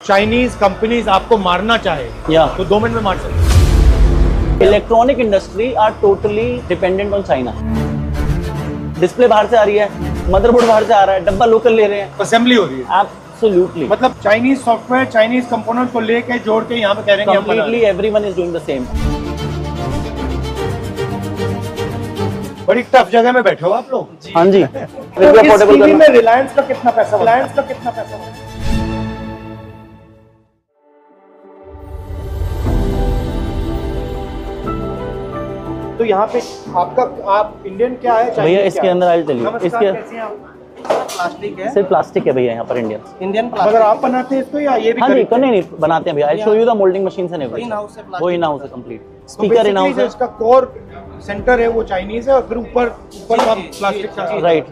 Chinese companies आपको मारना चाहे तो 2 मिनट में मार सकते। Electronic industry are totally dependent on China. Display बाहर से आ रही है, मदरबोर्ड बाहर से आ रहा है, डब्बा लोकल ले रहे हैं, असेंबली हो रही है। एब्सोल्युटली, मतलब चाइनीज सॉफ्टवेयर, चाइनीज कंपोनेंट को लेके जोड़ के यहाँ पे कह रहे हैं completely everyone is doing the same. बड़ी टफ जगह में बैठे हो आप लोग। हाँ जी। तो इस टीवी में रिलायंस का कितना पैसा, रिलायंस का कितना पैसा? तो यहाँ पे आप इंडियन क्या है भैया? इसके अंदर आई टेल यू, इसके प्लास्टिक है, सिर्फ प्लास्टिक है भैया यहाँ पर इंडियन प्लास्टिक। मगर आप बनाते हैं इसको या ये भी? हाँ जी, नहीं बनाते हैं भैया। I show you the moulding machines and everything. वो इन हाउस है कंप्लीट। स्पीकर इन हाउस है। इसका कोर सेंटर है वो चाइनीज है और फिर ऊपर आप प्लास्टिक का। राइट।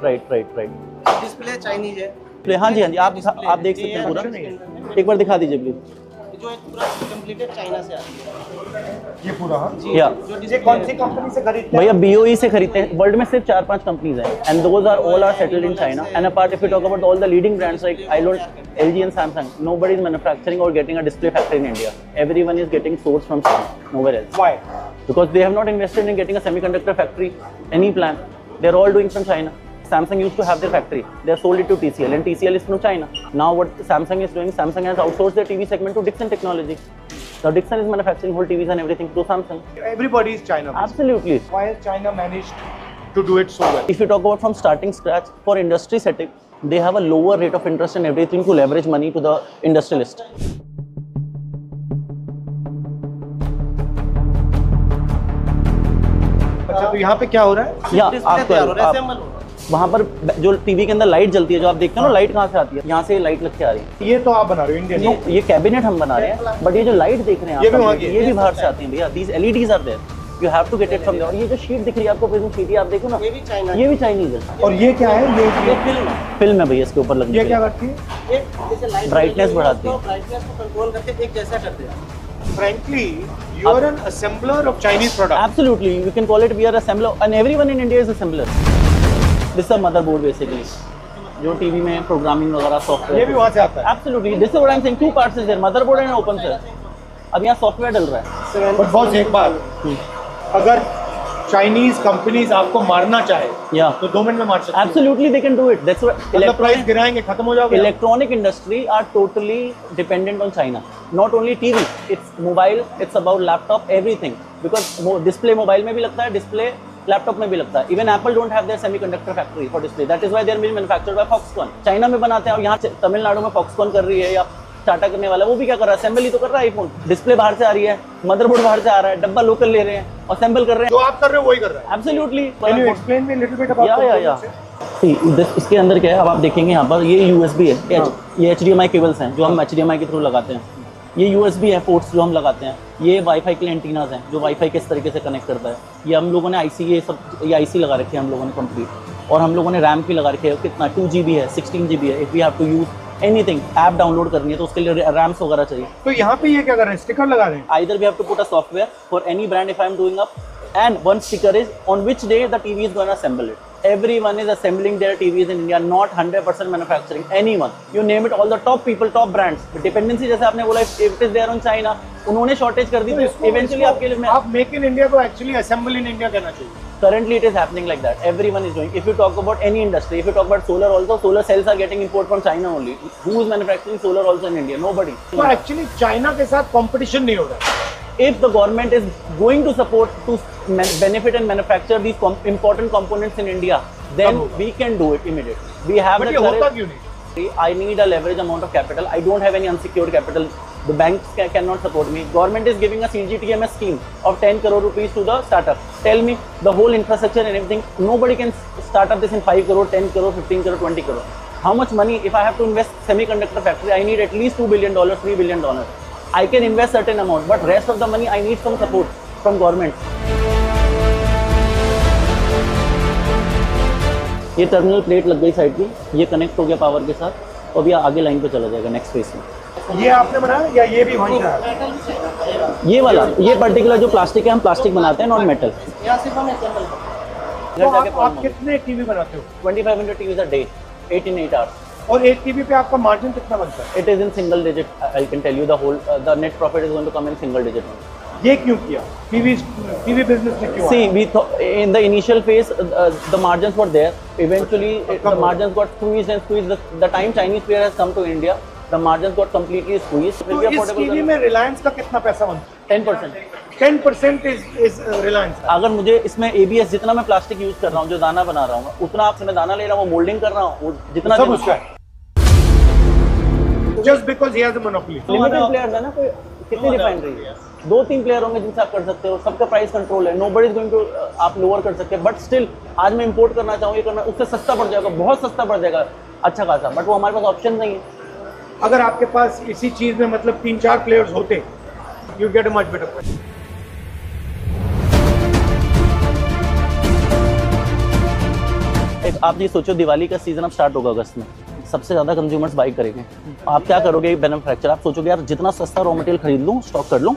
डिस्प्ले चाइनीज है। हाँ जी, आप देख सकते हैं पूरा। एक बार दिखा दीजिए प्लीज। जो एक पूरा कंप्लीटेड चाइना से आती है ये पूरा। या ये कौन सी कंपनी से खरीदते हैं भैया? BOE से खरीदते हैं। वर्ल्ड में सिर्फ 4-5 कंपनीज हैं and those are all are settled in China and apart if you talk about all the leading brands like LG and Samsung, nobody is manufacturing or getting a display factory in India. Everyone is getting sourced from China, nowhere else. Why? Because they have not invested in getting a semiconductor factory, any plan. They're all doing from China. Samsung used to have their factory. They have sold it to TCL and TCL is from China. Now what Samsung is doing, Samsung has outsourced their TV segment to Dixon Technology. Now Dixon is manufacturing whole TVs and everything through Samsung. Everybody is China. Absolutely. Why has China managed to do it so well? If you talk about from starting scratch, for industry setting, they have a lower rate of interest and everything to leverage money to the industrialist. अच्छा, तो यहाँ पे क्या हो रहा है? या आप वहाँ पर जो टीवी के अंदर लाइट जलती है, जो आप देखते हो ना, लाइट कहाँ से आती है? यहाँ से लाइट लग के आ रही है। ये तो आप बना रहे हो इंडियन? ये कैबिनेट हम बना रहे हैं, बट ये जो लाइट देख रहे हैं आप, ये भी बाहर से आती है भैया। These LEDs are there, you have to get it from there. और ये जो शीट दिख रही है आपको, प्रिज्म शीट, आप देखो ना, ये भी चाइनीज है। और ये क्या है? ये फिल्म है भैया, इसके ऊपर लगी। ये क्या करती है? ब्राइटनेस बढ़ाती है, ब्राइटनेस को कंट्रोल करके एक जैसा कर दिया। Frankly, you are an assembler of Chinese products. Absolutely, you can call it we are assembler, and everyone in India is assembler. This is a motherboard basically, जो टीवी में प्रोग्रामिंग वगैरह software. ये भी वहाँ से आता है? Absolutely, this is what I'm saying. Two parts is there, motherboard and open cell. अब यहाँ सॉफ्टवेयर डल रहा है। But boss, एक बात, अगर चाइनीज कंपनीज आपको मारना चाहे तो 2 मिनट में मार सकते हैं। Absolutely, they can do it. That's what. मतलब प्राइस गिराएंगे, खत्म हो जाओगे। Electronic industry are totally dependent on China. Not only TV, it's mobile, it's about laptop, everything. Because display mobile में भी लगता है, display लैपटॉप में भी लगता है। Even Apple don't have their semiconductor factory for display. That is why they are being manufactured by Foxconn. China में बनाते हैं और यहाँ तमिलनाडु में Foxconn कर रही है या टाटा करने वाला, वो भी क्या कर रहा है? असेंबली तो कर रहा है आईफोन। डिस्प्ले बाहर से आ रही है, मदरबोर्ड बाहर से आ रहा है, डब्बा लोकल ले रहे हैं, असेंबल कर रहे हैं। जो आप कर रहे हो वही कर रहा है। Absolutely. Can you explain me a little bit about या इसके अंदर क्या है, अब आप देखेंगे यहाँ पर ये USB है, ये HDMI केबल्स हैं जो हम HDMI के थ्रू लगाते हैं। ये USB है, पोर्ट्स जो हम लगाते हैं। ये वाईफाई के लिए एंटीनाज हैं जो वाईफाई किस तरीके से कनेक्ट करता है। ये हम लोगों ने IC, ये IC लगा रखी है हम लोगों ने कंप्लीट। और हम लोगों ने रैम भी लगा रखी है, कितना 2 GB है, 16 GB है। If we have to use anything, app download करनी है तो उसके लिए रैम्स वगैरह चाहिए। तो यहाँ पे ये क्या कर रहे हैं? स्टिकर लगा रहे हैं? Either we have to put a software for any brand if I am doing up, and one sticker is on which day the TV is going to assemble it. Everyone is assembling their TVs in India, not 100% manufacturing. Anyone, you name it, all the top people, top brands. Dependency जैसे आपने बोला, if it is there on China, उन्होंने shortage कर दी तो eventually आपके लिए आप make in India को एक्चुअली असेंबल इन इंडिया कहना चाहिए। Currently it is happening like that. Everyone is doing. If you talk about any industry, if you talk about solar also, solar cells are getting import from China only. Who is manufacturing solar also in India? Nobody. तो actually China के साथ competition नहीं हो रहा है। If the government is going to support to benefit and manufacture these important components in India, then we can do it immediately. We have the courage. होता क्यों नहीं? I need a leverage amount of capital. I don't have any unsecured capital. The banks cannot support me. Government is giving a CGTMS scheme of 10 crore rupees to the startup. Tell me the whole infrastructure and everything. Nobody can start up this in 5 crore, 10 crore, 15 crore, 20 crore. How much money? If I have to invest semiconductor factory, I need at least $2 billion, $3 billion. I can invest certain amount, but rest of the money I need some support from government. ये terminal plate लग गई side की, ये connect हो गया power के साथ, और अभी आगे लाइन पे चला जाएगा नेक्स्ट फेज में। ये आपने बनाया या ये भी वहीं से? ये वाला, ये पर्टिकुलर जो प्लास्टिक है, हम प्लास्टिक बनाते हैं, नॉन मेटल। तो आप कितने टीवी बनाते हो? 2500 TVs a day, 8 in 8 hours. और एक टीवी पे आपका मार्जिन कितना बनता है? It is in single digit. I can tell you the whole the net profit is going to come in single digit. ये क्यों किया? टीवी बिजनेस में क्यों? See, we thought in the initial phase the margins were there. Eventually the margins got squeezed and squeezed. The time Chinese player has come to India, the margins got completely squeezed. तो इस TV में रिलायंस का कितना पैसा बनता है? 10%. 10% is Reliance. अगर मुझे इसमें ABS जितना मैं प्लास्टिक यूज कर रहा हूँ, जो दाना बना रहा हूँ, उतना आपसे मैं दाना ले रहा हूँ, वो मोल्डिंग कर रहा हूँ, वो जितना सब उसका है। Just because he has a monopoly. Limited players है ना, कोई कितनी रिफाइनरी है, 2-3 प्लेयर होंगे जिनसे आप कर सकते हो, सबका प्राइस कंट्रोल है, नोबडी इज गोइंग टू आप लोअर कर सकते हैं, बट स्टिल आज मैं इंपोर्ट करना चाहूँ, ये करना, उससे सस्ता पड़ जाएगा, बहुत सस्ता पड़ जाएगा अच्छा खासा, बट वो हमारे पास ऑप्शन नहीं है। अगर आपके पास इसी चीज में मतलब 3-4 प्लेयर्स होते, you get a much better price. आप ये सोचो, दिवाली का सीजन अब स्टार्ट होगा अगस्त में, सबसे ज्यादा कंज्यूमर्स बाई करेंगे, आप क्या करोगे? मैन्युफैक्चर आप सोचोगे यार जितना सस्ता रॉ मटेरियल खरीद लूँ, स्टॉक कर लूँ,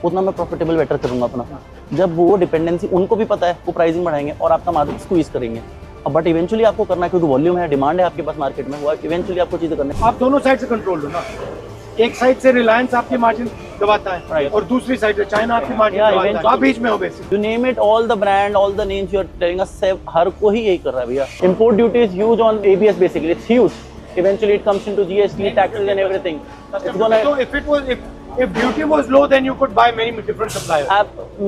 उतना मैं प्रॉफिटेबल बेटर करूंगा अपना। जब वो डिपेंडेंसी उनको भी पता है, वो प्राइसिंग बढ़ाएंगे और आपका मार्जिन स्क्वीज करेंगे। बट इवेंचुअली आपको करना है, क्योंकि वॉल्यूम है, डिमांड है आपके पास मार्केट में, वो इवेंचुअली आपको चीजें करनी है। आप दोनों साइड से कंट्रोल लो ना, एक साइड से रिलायंस आपकी मार्जिन दबाता है Right. और दूसरी साइड से चाइना आपकी मार्जिन Yeah, दबाता है, आप बीच में हो basically. You name it, all the brand, all the names you are telling us, हर कोई यही कर रहा है भैया। Import duty is huge on ABS basically, it's huge. Eventually it comes into GST, taxes and everything. It's gonna. So if duty was low, then you could buy many different suppliers.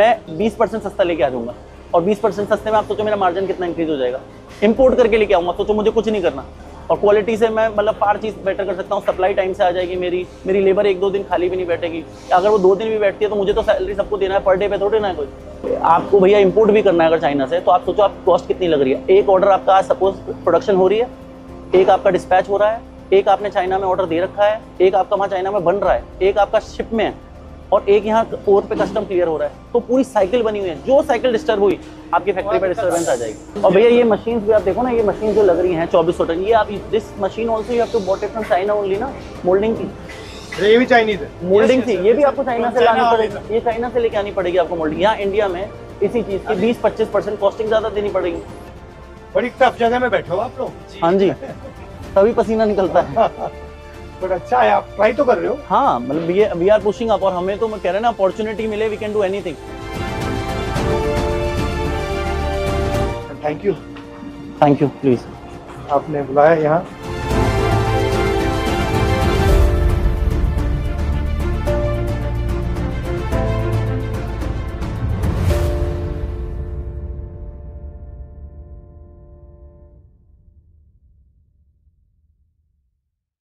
मैं 20% सस्ता लेके आ जाऊंगा और 20% सस्ते में आप सोचो मेरा मार्जिन कितना इंक्रीज हो जाएगा। इंपोर्ट करके लेके आऊंगा, सोचो मुझे कुछ नहीं करना और क्वालिटी से मैं मतलब पार चीज़ बेटर कर सकता हूँ। सप्लाई टाइम से आ जाएगी, मेरी लेबर 1-2 दिन खाली भी नहीं बैठेगी। अगर वो 2 दिन भी बैठती है तो मुझे तो सैलरी सबको देना है, पर डे पे थोड़ी ना है कोई। आपको भैया इंपोर्ट भी करना है अगर चाइना से, तो आप सोचो आप कॉस्ट कितनी लग रही है। एक ऑर्डर आपका आज सपोज प्रोडक्शन हो रही है, एक आपका डिस्पैच हो रहा है, एक आपने चाइना में ऑर्डर दे रखा है, एक आपका वहाँ चाइना में बन रहा है, एक आपका शिप में है और एक यहाँ पोर्ट पे कस्टम क्लियर हो रहा है। तो पूरी साइकिल बनी हुई है, जो साइकिल डिस्टर्ब हुई आपकी फैक्ट्री पे डिस्टर्बेंस आ जाएगी। और भैया ये मशीन भी आप देखो ना, ये मशीन जो लग रही हैं 2400 टन, ये आप this machine also you have to bought it from China only ना, मोल्डिंग की। ये भी चाइनीज है, मोल्डिंग थी, ये भी आपको चाइना से लानी पड़ेगी, ये चाइना से लेके आनी पड़ेगी आपको मोल्डिंग। यहाँ इंडिया में इसी चीज़ की 20-25% कॉस्टिंग ज़्यादा देनी पड़ेगी। बड़ी टफ जगह में बैठे हो आप लोग। हाँ जी, तभी पसीना निकलता है। बट अच्छा है, आप ट्राई तो कर रहे हो। हाँ, मतलब वी आर पुशिंग अप, और हमें तो मैं कह रहे हैं ना, अपॉर्चुनिटी मिले, we can do anything. Thank you please. आपने बुलाया यहाँ।